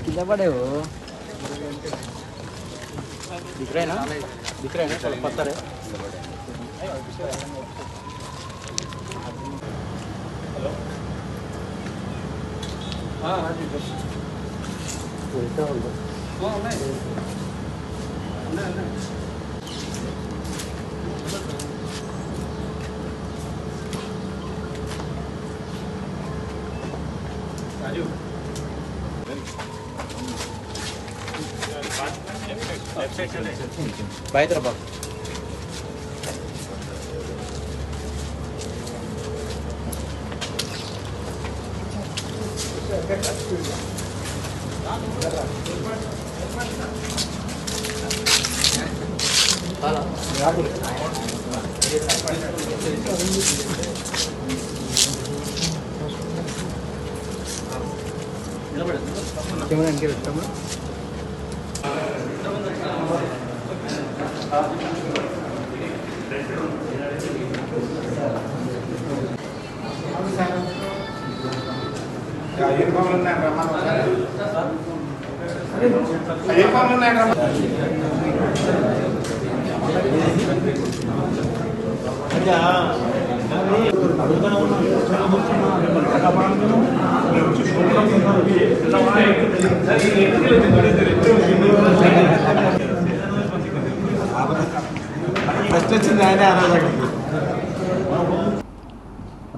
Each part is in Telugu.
कितना बड़े हो दिख रहे ना पत्थर है। हेलो हाँ हाँ जी राजू बाई तरफ कैमरा इनके పెట్టాము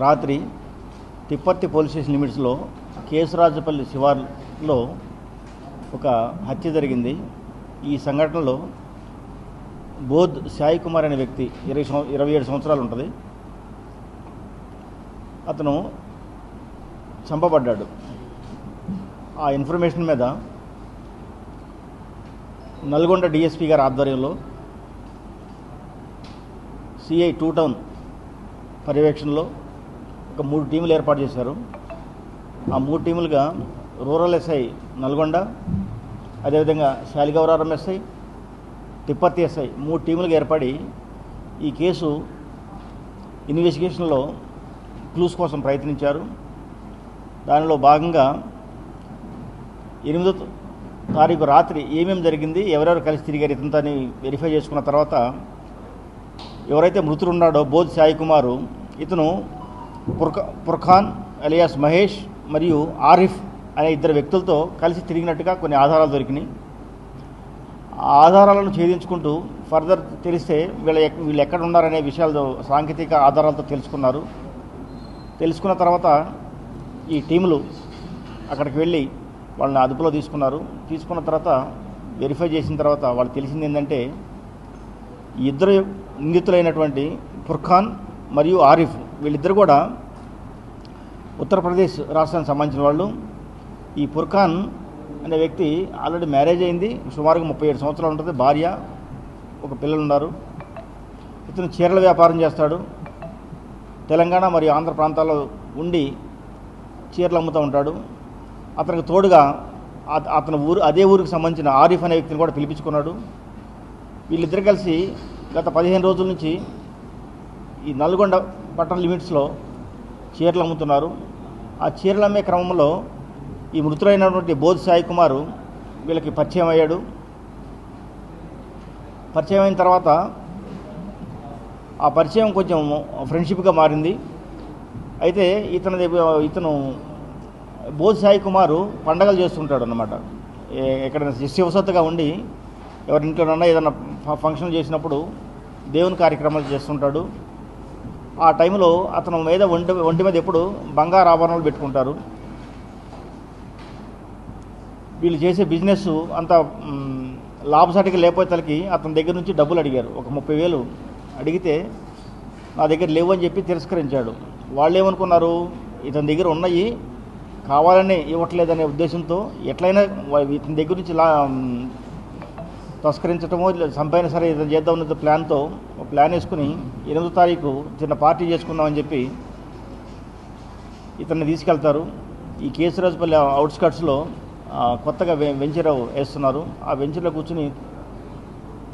రాత్రి తిప్పర్తి పోలీస్ స్టేషన్ లిమిట్స్లో కేసురాజపల్లి శివార్లో ఒక హత్య జరిగింది. ఈ సంఘటనలో బోధ్ సాయి కుమార్ అనే వ్యక్తి 27 సంవత్సరాలు ఉంటుంది. అతను చంపబడ్డాడు. ఆ ఇన్ఫర్మేషన్ మీద నల్గొండ డిఎస్పీ గారి ఆధ్వర్యంలో సిఐ 2 టౌన్ పర్యవేక్షణలో ఒక 3 టీములు ఏర్పాటు చేశారు. ఆ 3 టీములుగా రూరల్ ఎస్ఐ నల్గొండ, అదేవిధంగా శాలిగౌరారం ఎస్ఐ, తిప్పర్తి ఎస్ఐ 3 టీములుగా ఏర్పడి ఈ కేసు ఇన్వెస్టిగేషన్లో క్లూస్ కోసం ప్రయత్నించారు. దానిలో భాగంగా 8వ తారీఖు రాత్రి ఏమేమి జరిగింది, ఎవరెవరు కలిసి తిరిగారు ఇతంతా అని వెరిఫై చేసుకున్న తర్వాత ఎవరైతే మృతుడున్నాడో బోధ్ సాయి కుమారు, ఇతను ఫుర్ఖాన్ అలియాస్ మహేష్ మరియు ఆరిఫ్ అనే 2 వ్యక్తులతో కలిసి తిరిగినట్టుగా కొన్ని ఆధారాలు దొరికినాయి. ఆ ఆధారాలను ఛేదించుకుంటూ ఫర్దర్ తెలిస్తే వీళ్ళు ఎక్కడ ఉన్నారనే విషయాలు సాంకేతిక ఆధారాలతో తెలుసుకున్న తర్వాత ఈ టీములు అక్కడికి వెళ్ళి వాళ్ళని అదుపులో తీసుకున్న తర్వాత వెరిఫై చేసిన తర్వాత వాళ్ళు తెలిసింది ఏంటంటే ఈ 2 నిందితులైనటువంటి ఫుర్ఖాన్ మరియు ఆరిఫ్ వీళ్ళిద్దరు కూడా ఉత్తరప్రదేశ్ రాష్ట్రానికి సంబంధించిన వాళ్ళు. ఈ ఫుర్ఖాన్ అనే వ్యక్తి ఆల్రెడీ మ్యారేజ్ అయింది, సుమారుగా 37 సంవత్సరాలు ఉంటుంది, భార్య, ఒక పిల్లలు ఉన్నారు. ఇతను చీరల వ్యాపారం చేస్తాడు. తెలంగాణ మరియు ఆంధ్ర ప్రాంతాల్లో ఉండి చీరలు అమ్ముతూ ఉంటాడు. అతనికి తోడుగా అదే ఊరికి సంబంధించిన ఆరిఫ్ అనే వ్యక్తిని కూడా పిలిపించుకున్నాడు. వీళ్ళిద్దరు కలిసి గత 15 రోజుల నుంచి ఈ నల్గొండ పట్టణ లిమిట్స్లో చీరలు అమ్ముతున్నారు. ఆ చీరలు అమ్మే క్రమంలో ఈ మృతులైనటువంటి బోధ్ సాయి కుమారు వీళ్ళకి పరిచయం అయ్యాడు. పరిచయం అయిన తర్వాత ఆ పరిచయం కొంచెం ఫ్రెండ్షిప్గా మారింది. అయితే ఇతను బోధ్ సాయి కుమారు పండగలు చేస్తుంటాడు అన్నమాట. ఎక్కడైనా శివసత్తుగా ఉండి ఎవరింట్లోనన్నా ఏదైనా ఫంక్షన్ చేసినప్పుడు దేవుని కార్యక్రమాలు చేస్తుంటాడు. ఆ టైంలో అతను మీద ఒంటి మీద ఎప్పుడు బంగారు ఆభరణాలు పెట్టుకుంటారు. వీళ్ళు చేసే బిజినెస్ అంతా లాభసాటిగా లేకపోతేలకి అతని దగ్గర నుంచి డబ్బులు అడిగారు. ఒక 30,000 అడిగితే నా దగ్గర లేవు అని చెప్పి తిరస్కరించాడు. వాళ్ళు ఏమనుకున్నారు, ఇతని దగ్గర ఉన్నాయి కావాలని ఇవ్వట్లేదనే ఉద్దేశంతో ఎట్లయినా ఇతని దగ్గర నుంచి తస్కరించడమో సంపైన సరే ఇతను చేద్దామన్న ప్లాన్ వేసుకుని 8వ తారీఖు చిన్న పార్టీ చేసుకుందామని చెప్పి ఇతన్ని తీసుకెళ్తారు. ఈ కేసరాజుపల్లి అవుట్స్కట్స్లో కొత్తగా వెంచర్ వేస్తున్నారు. ఆ వెంచర్లో కూర్చుని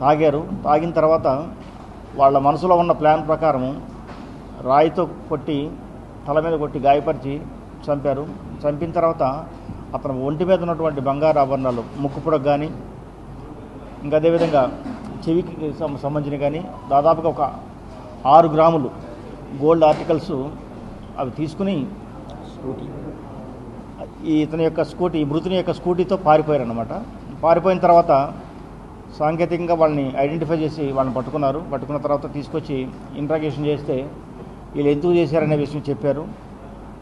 తాగారు. తాగిన తర్వాత వాళ్ళ మనసులో ఉన్న ప్లాన్ ప్రకారం రాయితో కొట్టి తల మీద కొట్టి గాయపరిచి చంపారు. చంపిన తర్వాత అతను ఒంటి మీద ఉన్నటువంటి బంగారు ఆభరణాలు ముక్కుపుడకు కానీ ఇంకా అదేవిధంగా చెవికి సంబంధించిన కానీ దాదాపుగా ఒక 6 గ్రాములు గోల్డ్ ఆర్టికల్స్ అవి తీసుకుని ఇతని యొక్క స్కూటీ మృతుని యొక్క స్కూటీతో పారిపోయారన్నమాట. పారిపోయిన తర్వాత సాంకేతికంగా వాళ్ళని ఐడెంటిఫై చేసి వాళ్ళని పట్టుకున్నారు. పట్టుకున్న తర్వాత తీసుకొచ్చి ఇంట్రాగేషన్ చేస్తే వీళ్ళు ఎందుకు చేశారనే విషయం చెప్పారు.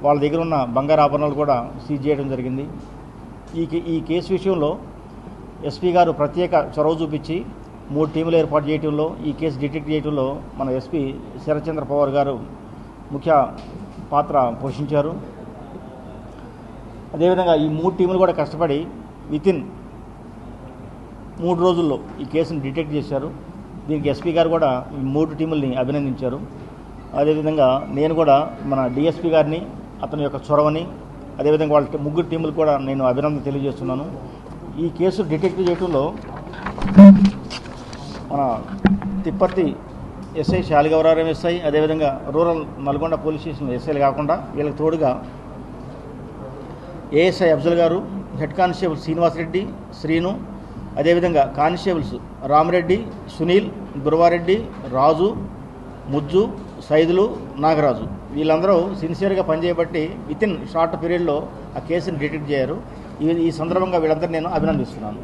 వాళ్ళ దగ్గర ఉన్న బంగారు ఆభరణాలు కూడా సీజ్ చేయడం జరిగింది. ఈ కేసు విషయంలో ఎస్పీ గారు ప్రత్యేక చొరవ చూపించి 3 టీములు ఏర్పాటు చేయడంలో ఈ కేసు డిటెక్ట్ చేయడంలో మన ఎస్పీ శరత్చంద్ర పవార్ గారు ముఖ్య పాత్ర పోషించారు. అదేవిధంగా ఈ 3 టీములు కూడా కష్టపడి వితిన్ 3 రోజుల్లో ఈ కేసును డిటెక్ట్ చేశారు. దీనికి ఎస్పీ గారు కూడా ఈ 3 టీముల్ని అభినందించారు. అదేవిధంగా నేను కూడా మన డిఎస్పీ గారిని అతని యొక్క చొరవని అదేవిధంగా వాళ్ళ 3 టీములు కూడా నేను అభినందన తెలియజేస్తున్నాను. ఈ కేసు డిటెక్ట్ చేయడంలో మన తిప్పర్తి ఎస్ఐ శాలిగౌరారం ఎస్ఐ అదేవిధంగా రూరల్ నల్గొండ పోలీస్ స్టేషన్ ఎస్ఐలు కాకుండా వీళ్ళకి తోడుగా ఏఎస్ఐ అఫ్జల్ గారు, హెడ్ కానిస్టేబుల్ శ్రీనివాసరెడ్డి, శ్రీను, అదేవిధంగా కానిస్టేబుల్స్ రామరెడ్డి, సునీల్, గురవారెడ్డి, రాజు, ముజ్జు, సైదులు, నాగరాజు వీళ్ళందరూ సిన్సియర్గా పనిచేయబట్టి వితిన్ షార్ట్ పీరియడ్లో ఆ కేసుని డిటెక్ట్ చేశారు. ఈ సందర్భంగా వీళ్ళందరూ నేను అభినందిస్తున్నాను.